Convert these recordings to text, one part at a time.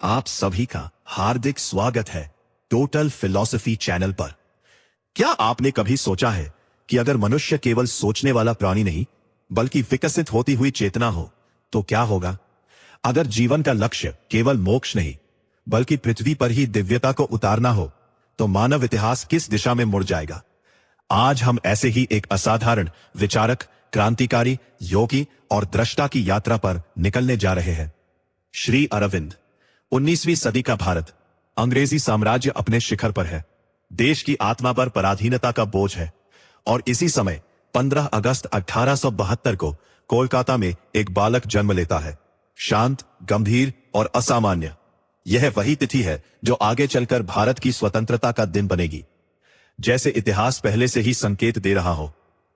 आप सभी का हार्दिक स्वागत है टोटल फिलॉसफी चैनल पर। क्या आपने कभी सोचा है कि अगर मनुष्य केवल सोचने वाला प्राणी नहीं बल्कि विकसित होती हुई चेतना हो तो क्या होगा? अगर जीवन का लक्ष्य केवल मोक्ष नहीं बल्कि पृथ्वी पर ही दिव्यता को उतारना हो तो मानव इतिहास किस दिशा में मुड़ जाएगा? आज हम ऐसे ही एक असाधारण विचारक, क्रांतिकारी, योगी और दृष्टा की यात्रा पर निकलने जा रहे हैं। श्री अरविंद। 19वीं सदी का भारत, अंग्रेजी साम्राज्य अपने शिखर पर है। देश की आत्मा पर पराधीनता का बोझ है और इसी समय 15 अगस्त 1872 को कोलकाता में एक बालक जन्म लेता है, शांत, गंभीर और असामान्य। यह वही तिथि है जो आगे चलकर भारत की स्वतंत्रता का दिन बनेगी। जैसे इतिहास पहले से ही संकेत दे रहा हो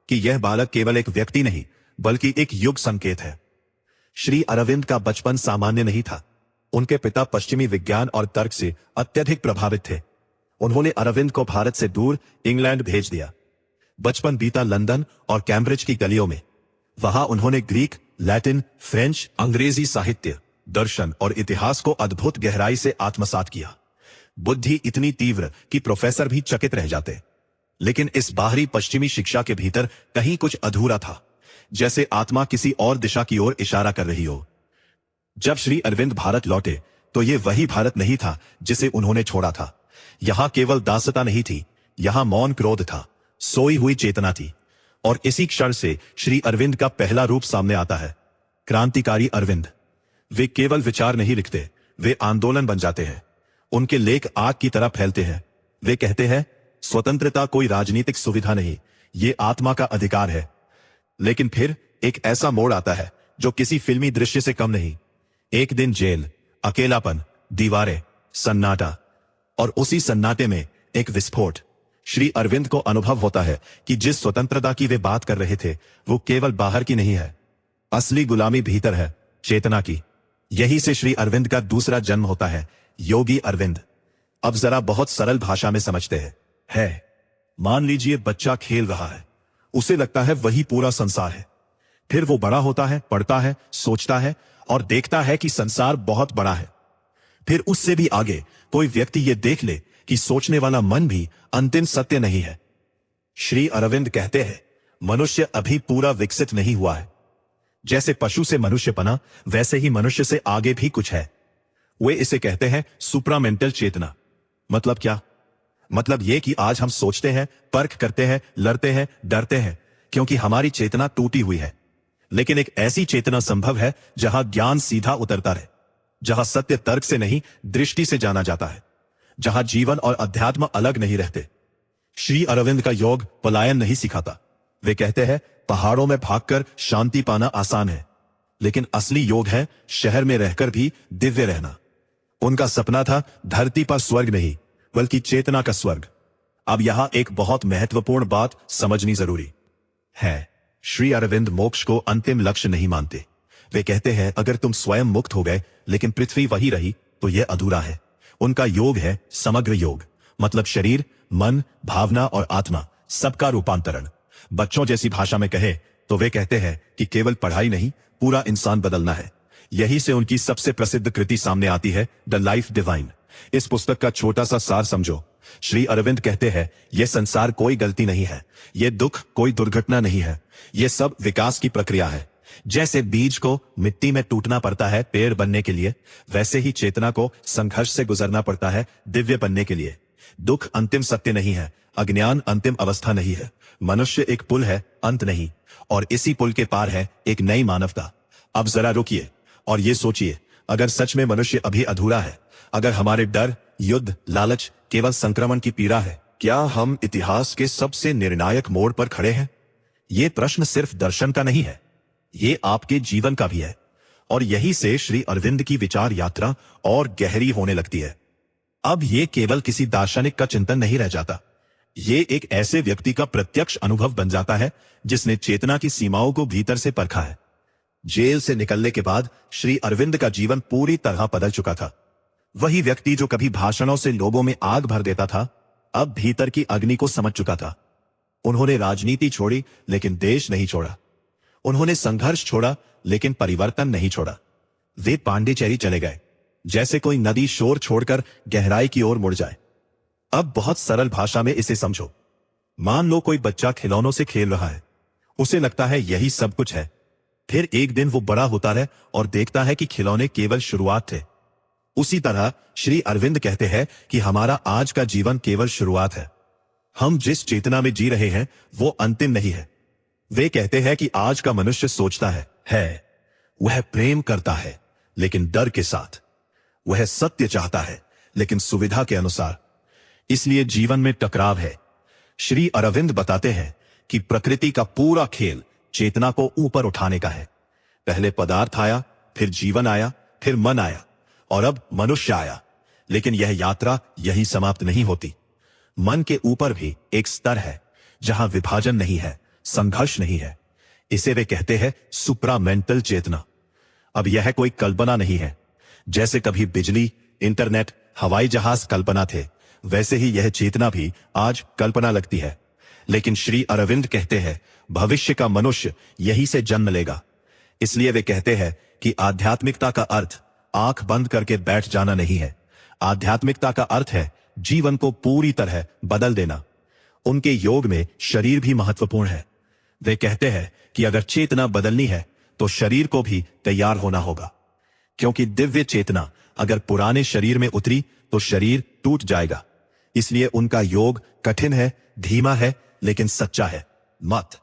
कि यह बालक केवल एक व्यक्ति नहीं बल्कि एक युग संकेत है। श्री अरविंद का बचपन सामान्य नहीं था। उनके पिता पश्चिमी विज्ञान और तर्क से अत्यधिक प्रभावित थे। उन्होंने अरविंद को भारत से दूर इंग्लैंड भेज दिया। बचपन बीता लंदन और कैम्ब्रिज की गलियों में। वहां उन्होंने ग्रीक, लैटिन, फ्रेंच, अंग्रेजी साहित्य, दर्शन और इतिहास को अद्भुत गहराई से आत्मसात किया। बुद्धि इतनी तीव्र कि प्रोफेसर भी चकित रह जाते। लेकिन इस बाहरी पश्चिमी शिक्षा के भीतर कहीं कुछ अधूरा था, जैसे आत्मा किसी और दिशा की ओर इशारा कर रही हो। जब श्री अरविंद भारत लौटे तो यह वही भारत नहीं था जिसे उन्होंने छोड़ा था। यहां केवल दासता नहीं थी, यहां मौन क्रोध था, सोई हुई चेतना थी। और इसी क्षण से श्री अरविंद का पहला रूप सामने आता है, क्रांतिकारी अरविंद। वे केवल विचार नहीं लिखते, वे आंदोलन बन जाते हैं। उनके लेख आग की तरह फैलते हैं। वे कहते हैं, स्वतंत्रता कोई राजनीतिक सुविधा नहीं, ये आत्मा का अधिकार है। लेकिन फिर एक ऐसा मोड़ आता है जो किसी फिल्मी दृश्य से कम नहीं। एक दिन जेल, अकेलापन, दीवारें, सन्नाटा, और उसी सन्नाटे में एक विस्फोट। श्री अरविंद को अनुभव होता है कि जिस स्वतंत्रता की वे बात कर रहे थे वो केवल बाहर की नहीं है, असली गुलामी भीतर है, चेतना की। यही से श्री अरविंद का दूसरा जन्म होता है, योगी अरविंद। अब जरा बहुत सरल भाषा में समझते हैं। मान लीजिए बच्चा खेल रहा है, उसे लगता है वही पूरा संसार है। फिर वो बड़ा होता है, पढ़ता है, सोचता है और देखता है कि संसार बहुत बड़ा है। फिर उससे भी आगे कोई व्यक्ति ये देख ले कि सोचने वाला मन भी अंतिम सत्य नहीं है। श्री अरविंद कहते हैं, मनुष्य अभी पूरा विकसित नहीं हुआ है। जैसे पशु से मनुष्य बना, वैसे ही मनुष्य से आगे भी कुछ है। वे इसे कहते हैं सुप्रामेंटल चेतना। मतलब क्या? मतलब यह कि आज हम सोचते हैं, परख करते हैं, लड़ते हैं, डरते हैं क्योंकि हमारी चेतना टूटी हुई है। लेकिन एक ऐसी चेतना संभव है जहां ज्ञान सीधा उतरता रहे, जहां सत्य तर्क से नहीं दृष्टि से जाना जाता है, जहां जीवन और अध्यात्म अलग नहीं रहते। श्री अरविंद का योग पलायन नहीं सिखाता। वे कहते हैं, पहाड़ों में भागकर शांति पाना आसान है, लेकिन असली योग है शहर में रहकर भी दिव्य रहना। उनका सपना था धरती पर स्वर्ग नहीं बल्कि चेतना का स्वर्ग। अब यहां एक बहुत महत्वपूर्ण बात समझनी जरूरी है। श्री अरविंद मोक्ष को अंतिम लक्ष्य नहीं मानते। वे कहते हैं, अगर तुम स्वयं मुक्त हो गए लेकिन पृथ्वी वही रही तो यह अधूरा है। उनका योग है समग्र योग, मतलब शरीर, मन, भावना और आत्मा सबका रूपांतरण। बच्चों जैसी भाषा में कहे तो वे कहते हैं कि केवल पढ़ाई नहीं, पूरा इंसान बदलना है। यही से उनकी सबसे प्रसिद्ध कृति सामने आती है, द लाइफ डिवाइन। इस पुस्तक का छोटा सा सार समझो। श्री अरविंद कहते हैं, यह संसार कोई गलती नहीं है, यह दुख कोई दुर्घटना नहीं है, यह सब विकास की प्रक्रिया है। जैसे बीज को मिट्टी में टूटना पड़ता है पेड़ बनने के लिए, वैसे ही चेतना को संघर्ष से गुजरना पड़ता है दिव्य बनने के लिए। दुख अंतिम सत्य नहीं है, अज्ञान अंतिम अवस्था नहीं है। मनुष्य एक पुल है, अंत नहीं, और इसी पुल के पार है एक नई मानवता। अब जरा रुकिए और ये सोचिए, अगर सच में मनुष्य अभी अधूरा है, अगर हमारे डर, युद्ध, लालच केवल संक्रमण की पीड़ा है, क्या हम इतिहास के सबसे निर्णायक मोड़ पर खड़े हैं? यह प्रश्न सिर्फ दर्शन का नहीं है, ये आपके जीवन का भी है। और यही से श्री अरविंद की विचार यात्रा और गहरी होने लगती है। अब ये केवल किसी दार्शनिक का चिंतन नहीं रह जाता, ये एक ऐसे व्यक्ति का प्रत्यक्ष अनुभव बन जाता है जिसने चेतना की सीमाओं को भीतर से परखा है। जेल से निकलने के बाद श्री अरविंद का जीवन पूरी तरह बदल चुका था। वही व्यक्ति जो कभी भाषणों से लोगों में आग भर देता था, अब भीतर की अग्नि को समझ चुका था। उन्होंने राजनीति छोड़ी लेकिन देश नहीं छोड़ा। उन्होंने संघर्ष छोड़ा लेकिन परिवर्तन नहीं छोड़ा। वे पांडिचेरी चले गए, जैसे कोई नदी शोर छोड़कर गहराई की ओर मुड़ जाए। अब बहुत सरल भाषा में इसे समझो। मान लो कोई बच्चा खिलौनों से खेल रहा है, उसे लगता है यही सब कुछ है। फिर एक दिन वो बड़ा होता है और देखता है कि खिलौने केवल शुरुआत थे। उसी तरह श्री अरविंद कहते हैं कि हमारा आज का जीवन केवल शुरुआत है। हम जिस चेतना में जी रहे हैं वो अंतिम नहीं है। वे कहते हैं कि आज का मनुष्य सोचता है, वह प्रेम करता है लेकिन डर के साथ, वह सत्य चाहता है लेकिन सुविधा के अनुसार, इसलिए जीवन में टकराव है। श्री अरविंद बताते हैं कि प्रकृति का पूरा खेल चेतना को ऊपर उठाने का है। पहले पदार्थ आया, फिर जीवन आया, फिर मन आया और अब मनुष्य आया। लेकिन यह यात्रा यही समाप्त नहीं होती। मन के ऊपर भी एक स्तर है जहां विभाजन नहीं है, संघर्ष नहीं है। इसे वे कहते हैं सुप्रामेंटल चेतना। अब यह कोई कल्पना नहीं है। जैसे कभी बिजली, इंटरनेट, हवाई जहाज कल्पना थे, वैसे ही यह चेतना भी आज कल्पना लगती है। लेकिन श्री अरविंद कहते हैं भविष्य का मनुष्य यही से जन्म लेगा। इसलिए वे कहते हैं कि आध्यात्मिकता का अर्थ आंख बंद करके बैठ जाना नहीं है। आध्यात्मिकता का अर्थ है जीवन को पूरी तरह बदल देना। उनके योग में शरीर भी महत्वपूर्ण है। वे कहते हैं कि अगर चेतना बदलनी है तो शरीर को भी तैयार होना होगा, क्योंकि दिव्य चेतना अगर पुराने शरीर में उतरी तो शरीर टूट जाएगा। इसलिए उनका योग कठिन है, धीमा है, लेकिन सच्चा है। मत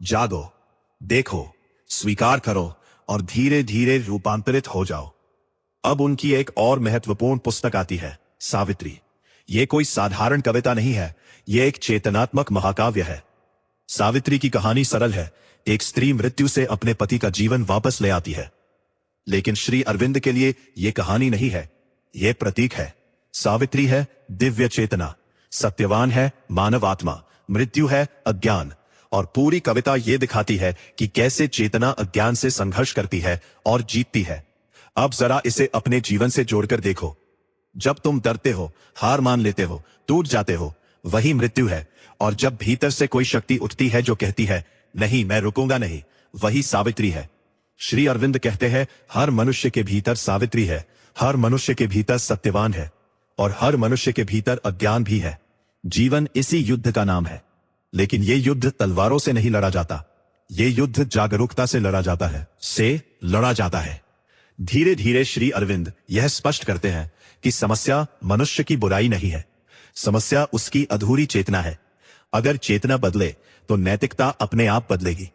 जागो, देखो, स्वीकार करो और धीरे धीरे रूपांतरित हो जाओ। अब उनकी एक और महत्वपूर्ण पुस्तक आती है, सावित्री। ये कोई साधारण कविता नहीं है, ये एक चेतनात्मक महाकाव्य है। सावित्री की कहानी सरल है। एक स्त्री मृत्यु से अपने पति का जीवन वापस ले आती है। लेकिन श्री अरविंद के लिए यह कहानी नहीं है, यह प्रतीक है। सावित्री है दिव्य चेतना, सत्यवान है मानव आत्मा, मृत्यु है अज्ञान। और पूरी कविता यह दिखाती है कि कैसे चेतना अज्ञान से संघर्ष करती है और जीतती है। अब जरा इसे अपने जीवन से जोड़कर देखो। जब तुम डरते हो, हार मान लेते हो, टूट जाते हो, वही मृत्यु है। और जब भीतर से कोई शक्ति उठती है जो कहती है नहीं, मैं रुकूंगा नहीं, वही सावित्री है। श्री अरविंद कहते हैं हर मनुष्य के भीतर सावित्री है, हर मनुष्य के भीतर सत्यवान है और हर मनुष्य के भीतर अज्ञान भी है। जीवन इसी युद्ध का नाम है। लेकिन ये युद्ध तलवारों से नहीं लड़ा जाता, ये युद्ध जागरूकता से लड़ा जाता है। धीरे धीरे श्री अरविंद यह स्पष्ट करते हैं कि समस्या मनुष्य की बुराई नहीं है, समस्या उसकी अधूरी चेतना है। अगर चेतना बदले तो नैतिकता अपने आप बदलेगी।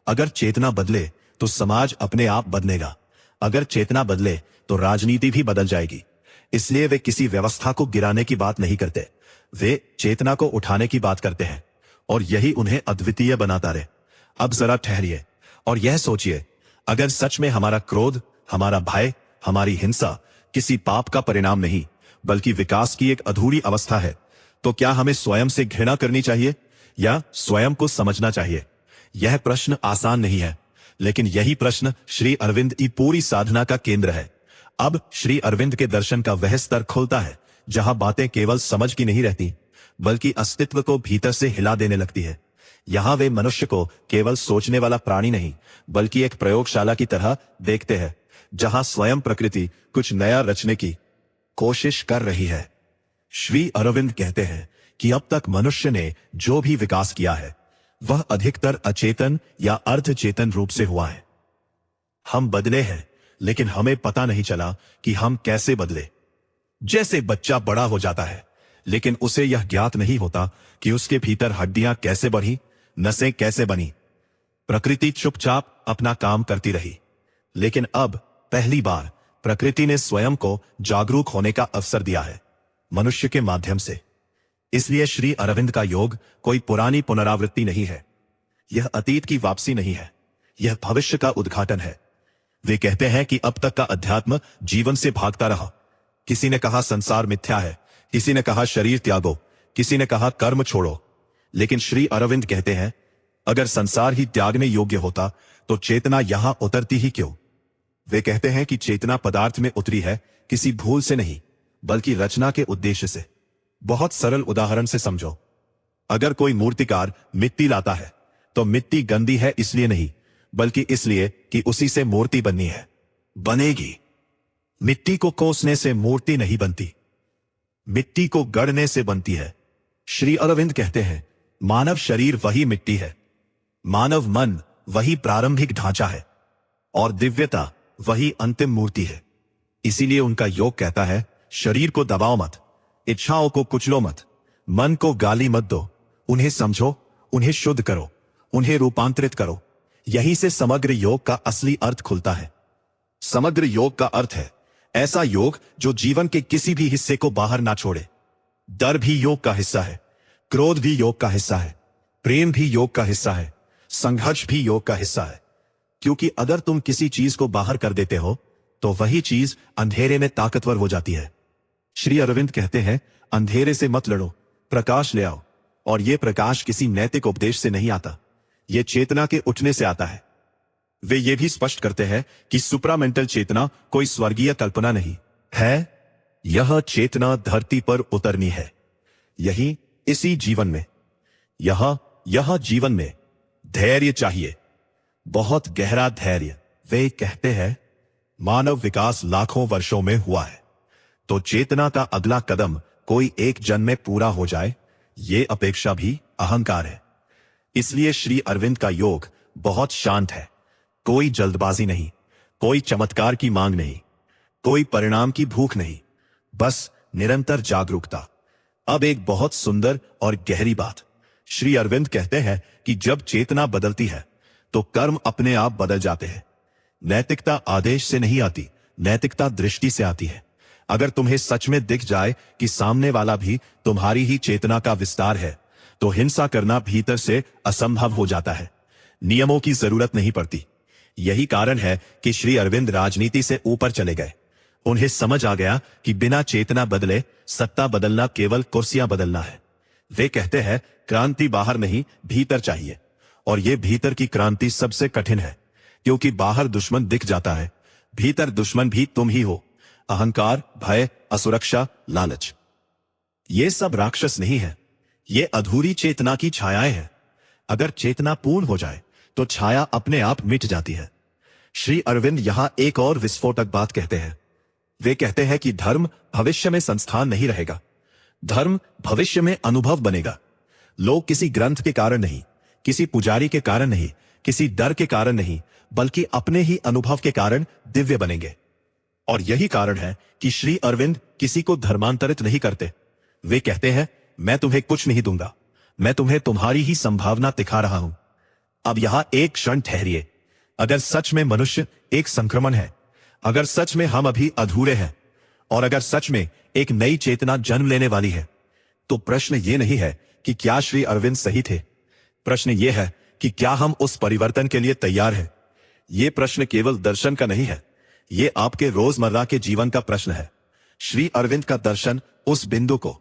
अगर चेतना बदले तो समाज अपने आप बदलेगा। अगर चेतना बदले तो राजनीति भी बदल जाएगी। इसलिए वे किसी व्यवस्था को गिराने की बात नहीं करते, वे चेतना को उठाने की बात करते हैं और यही उन्हें अद्वितीय बनाता रहे। अब जरा ठहरिए और यह सोचिए, अगर सच में हमारा क्रोध, हमारा भय, हमारी हिंसा किसी पाप का परिणाम नहीं बल्कि विकास की एक अधूरी अवस्था है, तो क्या हमें स्वयं से घृणा करनी चाहिए या स्वयं को समझना चाहिए? यह प्रश्न आसान नहीं है, लेकिन यही प्रश्न श्री अरविंद की पूरी साधना का केंद्र है। अब श्री अरविंद के दर्शन का वह स्तर खुलता है जहां बातें केवल समझ की नहीं रहती बल्कि अस्तित्व को भीतर से हिला देने लगती है। यहां वे मनुष्य को केवल सोचने वाला प्राणी नहीं बल्कि एक प्रयोगशाला की तरह देखते हैं, जहां स्वयं प्रकृति कुछ नया रचने की कोशिश कर रही है। श्री अरविंद कहते हैं कि अब तक मनुष्य ने जो भी विकास किया है वह अधिकतर अचेतन या अर्धचेतन रूप से हुआ है। हम बदले हैं, लेकिन हमें पता नहीं चला कि हम कैसे बदले। जैसे बच्चा बड़ा हो जाता है, लेकिन उसे यह ज्ञात नहीं होता कि उसके भीतर हड्डियां कैसे बढ़ी, नसें कैसे बनी। प्रकृति चुपचाप अपना काम करती रही, लेकिन अब पहली बार प्रकृति ने स्वयं को जागरूक होने का अवसर दिया है, मनुष्य के माध्यम से। इसलिए श्री अरविंद का योग कोई पुरानी पुनरावृत्ति नहीं है, यह अतीत की वापसी नहीं है, यह भविष्य का उद्घाटन है। वे कहते हैं कि अब तक का अध्यात्म जीवन से भागता रहा। किसी ने कहा संसार मिथ्या है, किसी ने कहा शरीर त्यागो, किसी ने कहा कर्म छोड़ो। लेकिन श्री अरविंद कहते हैं अगर संसार ही त्यागने योग्य होता तो चेतना यहां उतरती ही क्यों? वे कहते हैं कि चेतना पदार्थ में उतरी है किसी भूल से नहीं बल्कि रचना के उद्देश्य से। बहुत सरल उदाहरण से समझो। अगर कोई मूर्तिकार मिट्टी लाता है तो मिट्टी गंदी है इसलिए नहीं बल्कि इसलिए कि उसी से मूर्ति बननी है, बनेगी। मिट्टी को कोसने से मूर्ति नहीं बनती, मिट्टी को गढ़ने से बनती है। श्री अरविंद कहते हैं, मानव शरीर वही मिट्टी है, मानव मन वही प्रारंभिक ढांचा है और दिव्यता वही अंतिम मूर्ति है। इसीलिए उनका योग कहता है, शरीर को दबाओ मत, इच्छाओं को कुचलो मत, मन को गाली मत दो, उन्हें समझो, उन्हें शुद्ध करो, उन्हें रूपांतरित करो। यहीं से समग्र योग का असली अर्थ खुलता है। समग्र योग का अर्थ है ऐसा योग जो जीवन के किसी भी हिस्से को बाहर ना छोड़े। डर भी योग का हिस्सा है, क्रोध भी योग का हिस्सा है, प्रेम भी योग का हिस्सा है, संघर्ष भी योग का हिस्सा है। क्योंकि अगर तुम किसी चीज को बाहर कर देते हो तो वही चीज अंधेरे में ताकतवर हो जाती है। श्री अरविंद कहते हैं, अंधेरे से मत लड़ो, प्रकाश ले आओ। और यह प्रकाश किसी नैतिक उपदेश से नहीं आता, यह चेतना के उठने से आता है। वे ये भी स्पष्ट करते हैं कि सुप्रामेंटल चेतना कोई स्वर्गीय कल्पना नहीं है, यह चेतना धरती पर उतरनी है, यही इसी जीवन में, यह जीवन में धैर्य चाहिए, बहुत गहरा धैर्य। वे कहते हैं, मानव विकास लाखों वर्षों में हुआ है, तो चेतना का अगला कदम कोई एक जन्म में पूरा हो जाए, ये अपेक्षा भी अहंकार है। इसलिए श्री अरविंद का योग बहुत शांत है, कोई जल्दबाजी नहीं, कोई चमत्कार की मांग नहीं, कोई परिणाम की भूख नहीं, बस निरंतर जागरूकता। अब एक बहुत सुंदर और गहरी बात, श्री अरविंद कहते हैं कि जब चेतना बदलती है तो कर्म अपने आप बदल जाते हैं। नैतिकता आदेश से नहीं आती, नैतिकता दृष्टि से आती है। अगर तुम्हें सच में दिख जाए कि सामने वाला भी तुम्हारी ही चेतना का विस्तार है, तो हिंसा करना भीतर से असंभव हो जाता है, नियमों की जरूरत नहीं पड़ती। यही कारण है कि श्री अरविंद राजनीति से ऊपर चले गए। उन्हें समझ आ गया कि बिना चेतना बदले सत्ता बदलना केवल कुर्सियां बदलना है। वे कहते हैं, क्रांति बाहर नहीं, भीतर चाहिए। और यह भीतर की क्रांति सबसे कठिन है, क्योंकि बाहर दुश्मन दिख जाता है, भीतर दुश्मन भी तुम ही हो। अहंकार, भय, असुरक्षा, लालच, ये सब राक्षस नहीं है, ये अधूरी चेतना की छायाएं हैं। अगर चेतना पूर्ण हो जाए तो छाया अपने आप मिट जाती है। श्री अरविंद यहां एक और विस्फोटक बात कहते हैं। वे कहते हैं कि धर्म भविष्य में संस्थान नहीं रहेगा, धर्म भविष्य में अनुभव बनेगा। लोग किसी ग्रंथ के कारण नहीं, किसी पुजारी के कारण नहीं, किसी डर के कारण नहीं, बल्कि अपने ही अनुभव के कारण दिव्य बनेंगे। और यही कारण है कि श्री अरविंद किसी को धर्मांतरित नहीं करते। वे कहते हैं, मैं तुम्हें कुछ नहीं दूंगा, मैं तुम्हें तुम्हारी ही संभावना दिखा रहा हूं। अब यहां एक क्षण ठहरिए। अगर सच में मनुष्य एक संक्रमण है, अगर सच में हम अभी अधूरे हैं, और अगर सच में एक नई चेतना जन्म लेने वाली है, तो प्रश्न ये नहीं है कि क्या श्री अरविंद सही थे, प्रश्न ये है कि क्या हम उस परिवर्तन के लिए तैयार हैं। ये प्रश्न केवल दर्शन का नहीं है, ये आपके रोजमर्रा के जीवन का प्रश्न है। श्री अरविंद का दर्शन उस बिंदु को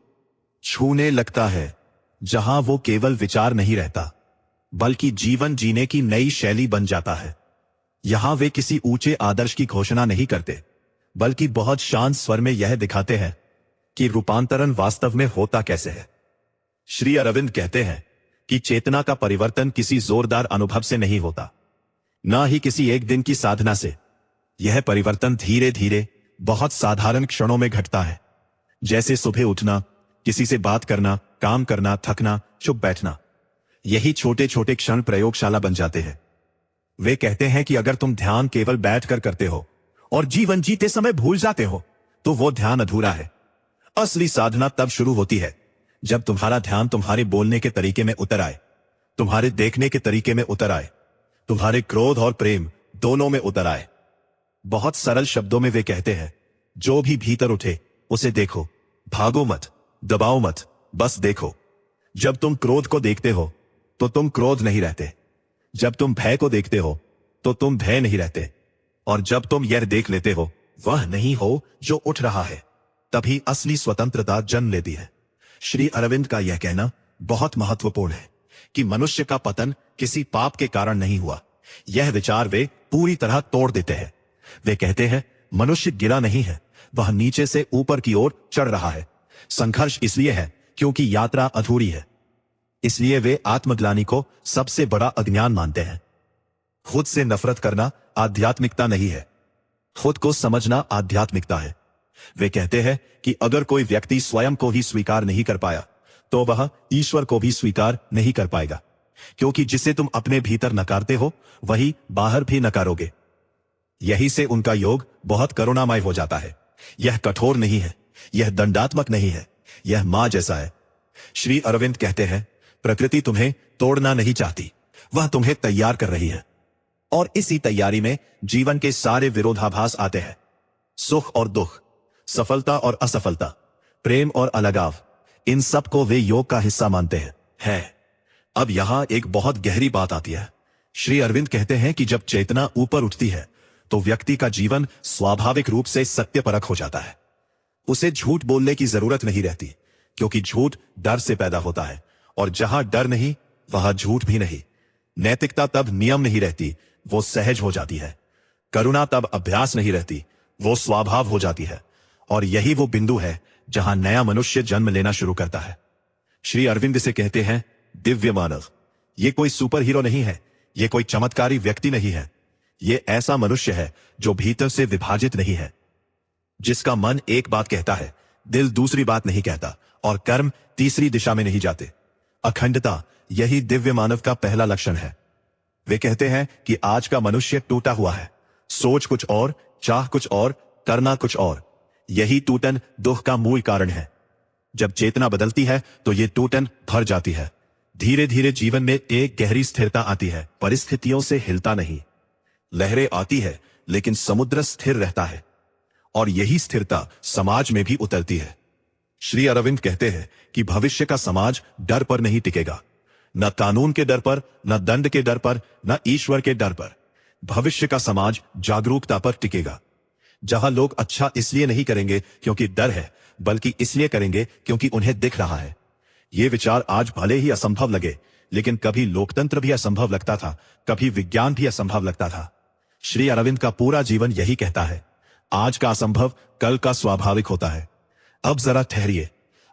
छूने लगता है जहां वो केवल विचार नहीं रहता, बल्कि जीवन जीने की नई शैली बन जाता है। यहां वे किसी ऊंचे आदर्श की घोषणा नहीं करते, बल्कि बहुत शांत स्वर में यह दिखाते हैं कि रूपांतरण वास्तव में होता कैसे है। श्री अरविंद कहते हैं कि चेतना का परिवर्तन किसी जोरदार अनुभव से नहीं होता, ना ही किसी एक दिन की साधना से। यह परिवर्तन धीरे धीरे बहुत साधारण क्षणों में घटता है, जैसे सुबह उठना, किसी से बात करना, काम करना, थकना, चुप बैठना। यही छोटे छोटे क्षण प्रयोगशाला बन जाते हैं। वे कहते हैं कि अगर तुम ध्यान केवल बैठकर करते हो और जीवन जीते समय भूल जाते हो, तो वो ध्यान अधूरा है। असली साधना तब शुरू होती है जब तुम्हारा ध्यान तुम्हारे बोलने के तरीके में उतर आए, तुम्हारे देखने के तरीके में उतर आए, तुम्हारे क्रोध और प्रेम दोनों में उतर आए। बहुत सरल शब्दों में वे कहते हैं, जो भी भीतर उठे उसे देखो, भागो मत, दबाओ मत, बस देखो। जब तुम क्रोध को देखते हो तो तुम क्रोध नहीं रहते, जब तुम भय को देखते हो तो तुम भय नहीं रहते, और जब तुम यह देख लेते हो वह नहीं हो जो उठ रहा है, तभी असली स्वतंत्रता जन्म लेती है। श्री अरविंद का यह कहना बहुत महत्वपूर्ण है कि मनुष्य का पतन किसी पाप के कारण नहीं हुआ। यह विचार वे पूरी तरह तोड़ देते हैं। वे कहते हैं, मनुष्य गिरा नहीं है, वह नीचे से ऊपर की ओर चढ़ रहा है। संघर्ष इसलिए है क्योंकि यात्रा अधूरी है। इसलिए वे आत्मग्लानि को सबसे बड़ा अज्ञान मानते हैं। खुद से नफरत करना आध्यात्मिकता नहीं है। खुद को समझना आध्यात्मिकता है। वे कहते हैं कि अगर कोई व्यक्ति स्वयं को ही स्वीकार नहीं कर पाया तो वह ईश्वर को भी स्वीकार नहीं कर पाएगा, क्योंकि जिसे तुम अपने भीतर नकारते हो वही बाहर भी नकारोगे। यही से उनका योग बहुत करुणामय हो जाता है। यह कठोर नहीं है, यह दंडात्मक नहीं है, यह मां जैसा है। श्री अरविंद कहते हैं, प्रकृति तुम्हें तोड़ना नहीं चाहती, वह तुम्हें तैयार कर रही है। और इसी तैयारी में जीवन के सारे विरोधाभास आते हैं, सुख और दुख, सफलता और असफलता, प्रेम और अलगाव, इन सब को वे योग का हिस्सा मानते हैं। अब यहां एक बहुत गहरी बात आती है। श्री अरविंद कहते हैं कि जब चेतना ऊपर उठती है तो व्यक्ति का जीवन स्वाभाविक रूप से सत्यपरक हो जाता है। उसे झूठ बोलने की जरूरत नहीं रहती, क्योंकि झूठ डर से पैदा होता है, और जहां डर नहीं वहां झूठ भी नहीं। नैतिकता तब नियम नहीं रहती, वो सहज हो जाती है। करुणा तब अभ्यास नहीं रहती, वो स्वभाव हो जाती है। और यही वो बिंदु है जहां नया मनुष्य जन्म लेना शुरू करता है। श्री अरविंद से कहते हैं, दिव्य मानव। ये कोई सुपर हीरो नहीं है, ये कोई चमत्कारी व्यक्ति नहीं है। ये ऐसा मनुष्य है जो भीतर से विभाजित नहीं है, जिसका मन एक बात कहता है, दिल दूसरी बात नहीं कहता, और कर्म तीसरी दिशा में नहीं जाते। अखंडता, यही दिव्य मानव का पहला लक्षण है। वे कहते हैं कि आज का मनुष्य टूटा हुआ है, सोच कुछ और, चाह कुछ और, करना कुछ और। यही टूटन दुख का मूल कारण है। जब चेतना बदलती है तो ये टूटन भर जाती है। धीरे धीरे जीवन में एक गहरी स्थिरता आती है, परिस्थितियों से हिलता नहीं। लहरें आती है लेकिन समुद्र स्थिर रहता है, और यही स्थिरता समाज में भी उतरती है। श्री अरविंद कहते हैं कि भविष्य का समाज डर पर नहीं टिकेगा, न कानून के डर पर, न दंड के डर पर, न ईश्वर के डर पर। भविष्य का समाज जागरूकता पर टिकेगा, जहां लोग अच्छा इसलिए नहीं करेंगे क्योंकि डर है, बल्कि इसलिए करेंगे क्योंकि उन्हें दिख रहा है। ये विचार आज भले ही असंभव लगे, लेकिन कभी लोकतंत्र भी असंभव लगता था, कभी विज्ञान भी असंभव लगता था। श्री अरविंद का पूरा जीवन यही कहता है, आज का असंभव कल का स्वाभाविक होता है। अब जरा ठहरिए,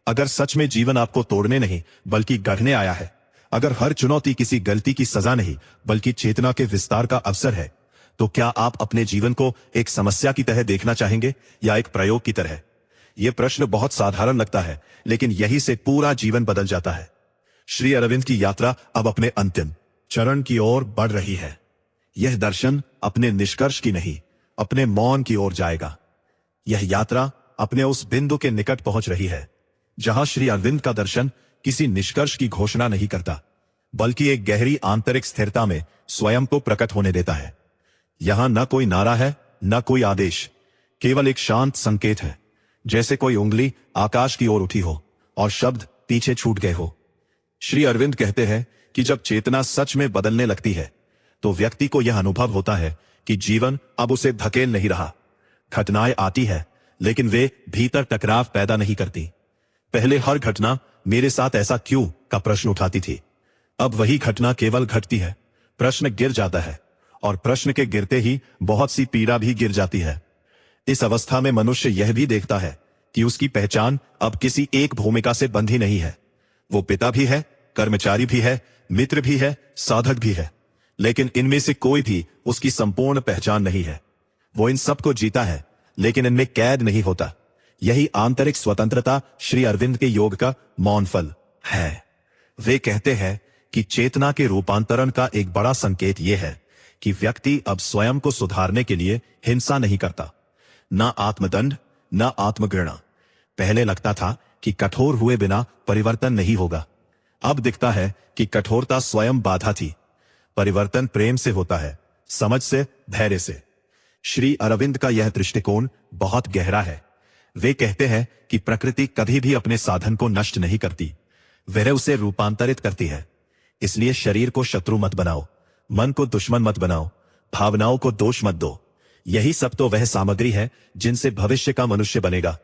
अगर सच में जीवन आपको तोड़ने नहीं बल्कि गढ़ने आया है, अगर हर चुनौती किसी गलती की सजा नहीं बल्कि चेतना के विस्तार का अवसर है, तो क्या आप अपने जीवन को एक समस्या की तरह देखना चाहेंगे या एक प्रयोग की तरह? यह प्रश्न बहुत साधारण लगता है, लेकिन यही से पूरा जीवन बदल जाता है। श्री अरविंद की यात्रा अब अपने अंतिम चरण की ओर बढ़ रही है। यह दर्शन अपने निष्कर्ष की नहीं, अपने मौन की ओर जाएगा। यह यात्रा अपने उस बिंदु के निकट पहुंच रही है जहां श्री अरविंद का दर्शन किसी निष्कर्ष की घोषणा नहीं करता, बल्कि एक गहरी आंतरिक स्थिरता में स्वयं को प्रकट होने देता है। यहां न कोई नारा है, न कोई आदेश, केवल एक शांत संकेत है, जैसे कोई उंगली आकाश की ओर उठी हो और शब्द पीछे छूट गए हो। श्री अरविंद कहते हैं कि जब चेतना सच में बदलने लगती है तो व्यक्ति को यह अनुभव होता है कि जीवन अब उसे धकेल नहीं रहा। घटनाएं आती है लेकिन वे भीतर टकराव पैदा नहीं करती। पहले हर घटना मेरे साथ ऐसा क्यों का प्रश्न उठाती थी, अब वही घटना केवल घटती है, प्रश्न गिर जाता है, और प्रश्न के गिरते ही बहुत सी पीड़ा भी गिर जाती है। इस अवस्था में मनुष्य यह भी देखता है कि उसकी पहचान अब किसी एक भूमिका से बंधी नहीं है। वो पिता भी है, कर्मचारी भी है, मित्र भी है, साधक भी है, लेकिन इनमें से कोई भी उसकी संपूर्ण पहचान नहीं है। वो इन सबको जीता है लेकिन इनमें कैद नहीं होता। यही आंतरिक स्वतंत्रता श्री अरविंद के योग का मौन फल है। वे कहते हैं कि चेतना के रूपांतरण का एक बड़ा संकेत यह है कि व्यक्ति अब स्वयं को सुधारने के लिए हिंसा नहीं करता, ना आत्मदंड, ना आत्मघृणा। पहले लगता था कि कठोर हुए बिना परिवर्तन नहीं होगा, अब दिखता है कि कठोरता स्वयं बाधा थी। परिवर्तन प्रेम से होता है, समझ से, धैर्य से। श्री अरविंद का यह दृष्टिकोण बहुत गहरा है। वे कहते हैं कि प्रकृति कभी भी अपने साधन को नष्ट नहीं करती, वह उसे रूपांतरित करती है। इसलिए शरीर को शत्रु मत बनाओ, मन को दुश्मन मत बनाओ, भावनाओं को दोष मत दो। यही सब तो वह सामग्री है जिनसे भविष्य का मनुष्य बनेगा।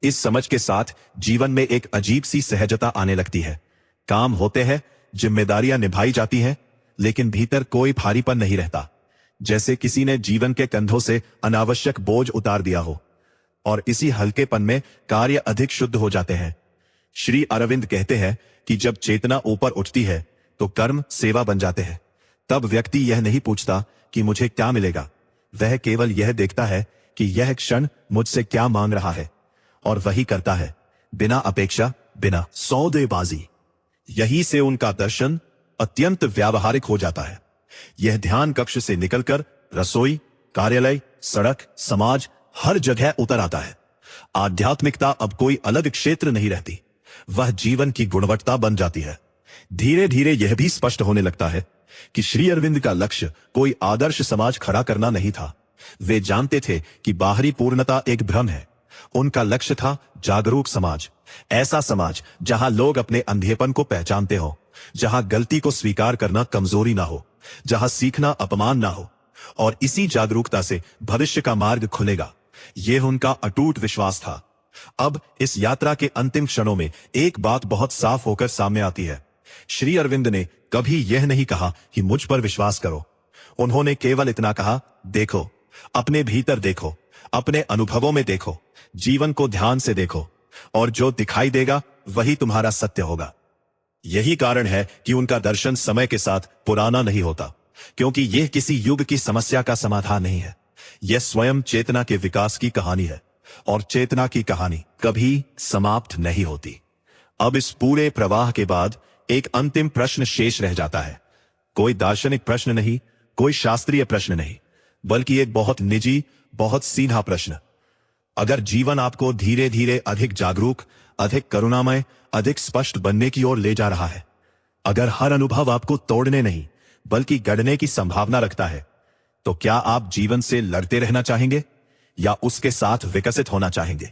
इस समझ के साथ जीवन में एक अजीब सी सहजता आने लगती है। काम होते हैं, जिम्मेदारियां निभाई जाती हैं, लेकिन भीतर कोई भारीपन नहीं रहता, जैसे किसी ने जीवन के कंधों से अनावश्यक बोझ उतार दिया हो। और इसी हल्केपन में कार्य अधिक शुद्ध हो जाते हैं। श्री अरविंद कहते हैं कि जब चेतना ऊपर उठती है तो कर्म सेवा बन जाते हैं। तब व्यक्ति यह नहीं पूछता कि मुझे क्या मिलेगा, वह केवल यह देखता है कि यह क्षण मुझसे क्या मांग रहा है, और वही करता है, बिना अपेक्षा, बिना सौदेबाजी। यही से उनका दर्शन अत्यंत व्यावहारिक हो जाता है। यह ध्यान कक्ष से निकलकर रसोई, कार्यालय, सड़क, समाज, हर जगह उतर आता है। आध्यात्मिकता अब कोई अलग क्षेत्र नहीं रहती, वह जीवन की गुणवत्ता बन जाती है। धीरे धीरे यह भी स्पष्ट होने लगता है कि श्री अरविंद का लक्ष्य कोई आदर्श समाज खड़ा करना नहीं था। वे जानते थे कि बाहरी पूर्णता एक भ्रम है। उनका लक्ष्य था जागरूक समाज, ऐसा समाज जहां लोग अपने अंधेपन को पहचानते हो, जहां गलती को स्वीकार करना कमजोरी ना हो, जहां सीखना अपमान ना हो, और इसी जागरूकता से भविष्य का मार्ग खुलेगा। यह उनका अटूट विश्वास था। अब इस यात्रा के अंतिम क्षणों में एक बात बहुत साफ होकर सामने आती है। श्री अरविंद ने कभी यह नहीं कहा कि मुझ पर विश्वास करो। उन्होंने केवल इतना कहा, देखो, अपने भीतर देखो, अपने अनुभवों में देखो, जीवन को ध्यान से देखो, और जो दिखाई देगा वही तुम्हारा सत्य होगा। यही कारण है कि उनका दर्शन समय के साथ पुराना नहीं होता, क्योंकि यह किसी युग की समस्या का समाधान नहीं है। यह स्वयं चेतना के विकास की कहानी है, और चेतना की कहानी कभी समाप्त नहीं होती। अब इस पूरे प्रवाह के बाद एक अंतिम प्रश्न शेष रह जाता है। कोई दार्शनिक प्रश्न नहीं, कोई शास्त्रीय प्रश्न नहीं, बल्कि एक बहुत निजी, बहुत सीधा प्रश्न। अगर जीवन आपको धीरे धीरे अधिक जागरूक, अधिक करुणामय, अधिक स्पष्ट बनने की ओर ले जा रहा है, अगर हर अनुभव आपको तोड़ने नहीं बल्कि गढ़ने की संभावना रखता है, तो क्या आप जीवन से लड़ते रहना चाहेंगे या उसके साथ विकसित होना चाहेंगे?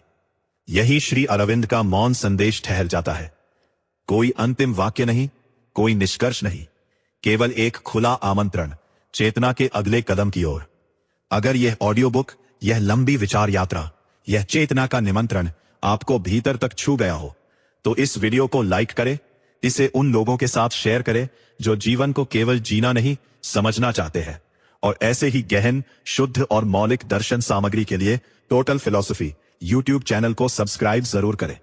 यही श्री अरविंद का मौन संदेश ठहर जाता है। कोई अंतिम वाक्य नहीं, कोई निष्कर्ष नहीं, केवल एक खुला आमंत्रण चेतना के अगले कदम की ओर। अगर यह ऑडियो बुक, यह लंबी विचार यात्रा, यह चेतना का निमंत्रण आपको भीतर तक छू गया हो, तो इस वीडियो को लाइक करें, इसे उन लोगों के साथ शेयर करें जो जीवन को केवल जीना नहीं, समझना चाहते हैं। और ऐसे ही गहन, शुद्ध और मौलिक दर्शन सामग्री के लिए टोटल फिलॉसफी यूट्यूब चैनल को सब्सक्राइब जरूर करें।